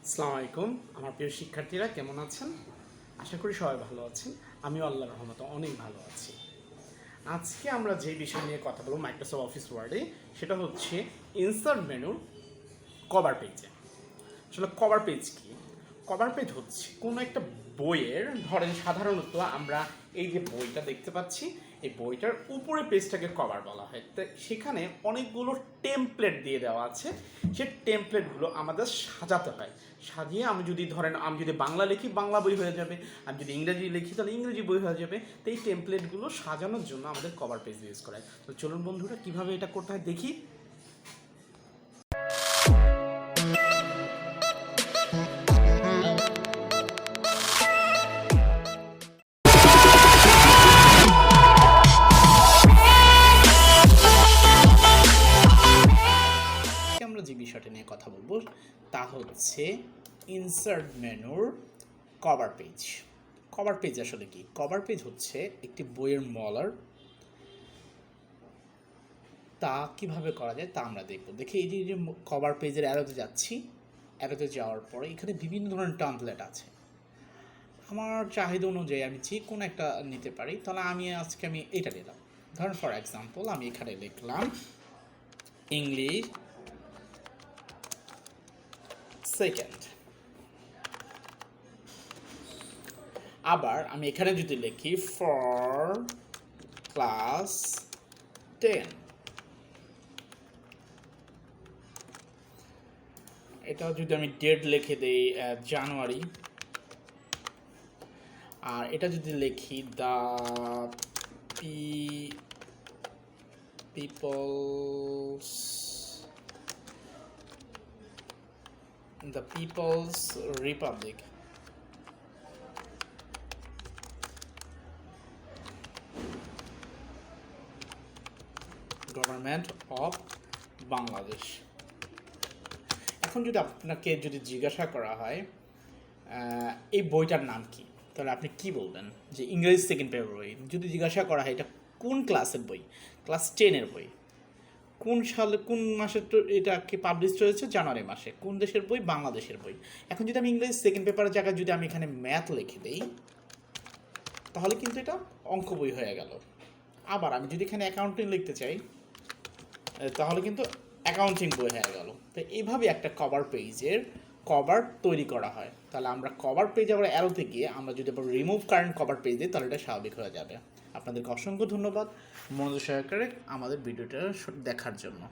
আসসালামু আলাইকুম আমার প্রিয় শিক্ষার্থীরা কেমন আছেন? আশা করি সবাই ভালো আছেন। আমিও আল্লাহর রহমতে অনেক ভালো আছি। আজকে আমরা যে বিষয় নিয়ে কথা বলবো মাইক্রোসফট অফিস ওয়ার্ডে, সেটা হচ্ছে ইনসার্ট মেনুর কভার পেজে। আসলে কভার পেজ কি? কভার পেজ হচ্ছে কোনো একটা বইয়ের, ধরেন সাধারণত আমরা এই যে বইটা দেখতে পাচ্ছি, এই বইটার উপরে পেজটাকে কভার বলা হয়। তো সেখানে অনেকগুলো টেমপ্লেট দিয়ে দেওয়া আছে, সে টেমপ্লেটগুলো আমাদের সাজাতে হয়। সাজিয়ে আমি যদি বাংলা লিখি বাংলা বই হয়ে যাবে, আমি যদি ইংরেজি লিখি তাহলে ইংরেজি বই হয়ে যাবে। তো এই টেমপ্লেটগুলো সাজানোর জন্য আমাদের কভার পেজ ইউজ করা হয়। তো চলুন বন্ধুরা কীভাবে এটা করতে হয় দেখি। আমরা যে বিষয়টা নিয়ে কথা বলবো তা হচ্ছে ইনসার্ট মেনুর কভার পেজ। কভার পেজ আসলে কি? কভার পেজ হচ্ছে একটি বইয়ের মলার। তা কিভাবে করা যায় তা আমরা দেখব। দেখি এই যে কভার পেজের অ্যারোতে যাচ্ছি, অ্যারোতে যাওয়ার পরে এখানে বিভিন্ন ধরনের টেমপ্লেট আছে। আমার চাহিদা অনুযায়ী আমি যে কোনো একটা নিতে পারি। তাহলে আজকে আমি এটা নিলাম। ধরেন ফর এক্সাম্পল আমি এখানে লিখলাম ইংলিশ সেকেন্ড। আবার আমি এখানে যদি লিখি ফর ক্লাস 10, এটা যদি আমি ডেট লিখে দেই জানুয়ারি, আর এটা যদি লিখি the people's republic, government of Bangladesh. এখন যদি জিজ্ঞাসা করা হয় এই বইটার নাম কি, তাহলে আপনি কি বলবেন? যে ইংরেজি সেকেন্ড পেপার বই। যদি জিজ্ঞাসা করা হয় এটা কোন ক্লাসের বই, ক্লাস 10-এর বই, কোন সালে কোন মাসে এটাকে পাবলিশ হয়েছে, জানুয়ারি মাসে, কোন দেশের বই, বাংলাদেশের বই। এখন যদি আমি ইংরেজি সেকেন্ড পেপারের জায়গায় যদি আমি এখানে ম্যাথ লিখে দিই, তাহলে কিন্তু এটা অঙ্ক বই হয়ে গেল। আবার আমি যদি এখানে অ্যাকাউন্টিং লিখতে চাই, তাহলে কিন্তু অ্যাকাউন্টিং বই হয়ে গেল। তো এইভাবে একটা কভার পেজের কভার তৈরি করা হয়। তাহলে আমরা কভার পেজ আবার অ্যারোতে গিয়ে আমরা যদি আবার রিমুভ কারেন্ট কভার পেজ দিই, তাহলে এটা স্বাভাবিক হয়ে যাবে। আপনাদেরকে অসংখ্য ধন্যবাদ মনোযোগ সহকারে আমাদের ভিডিওটা দেখার জন্য।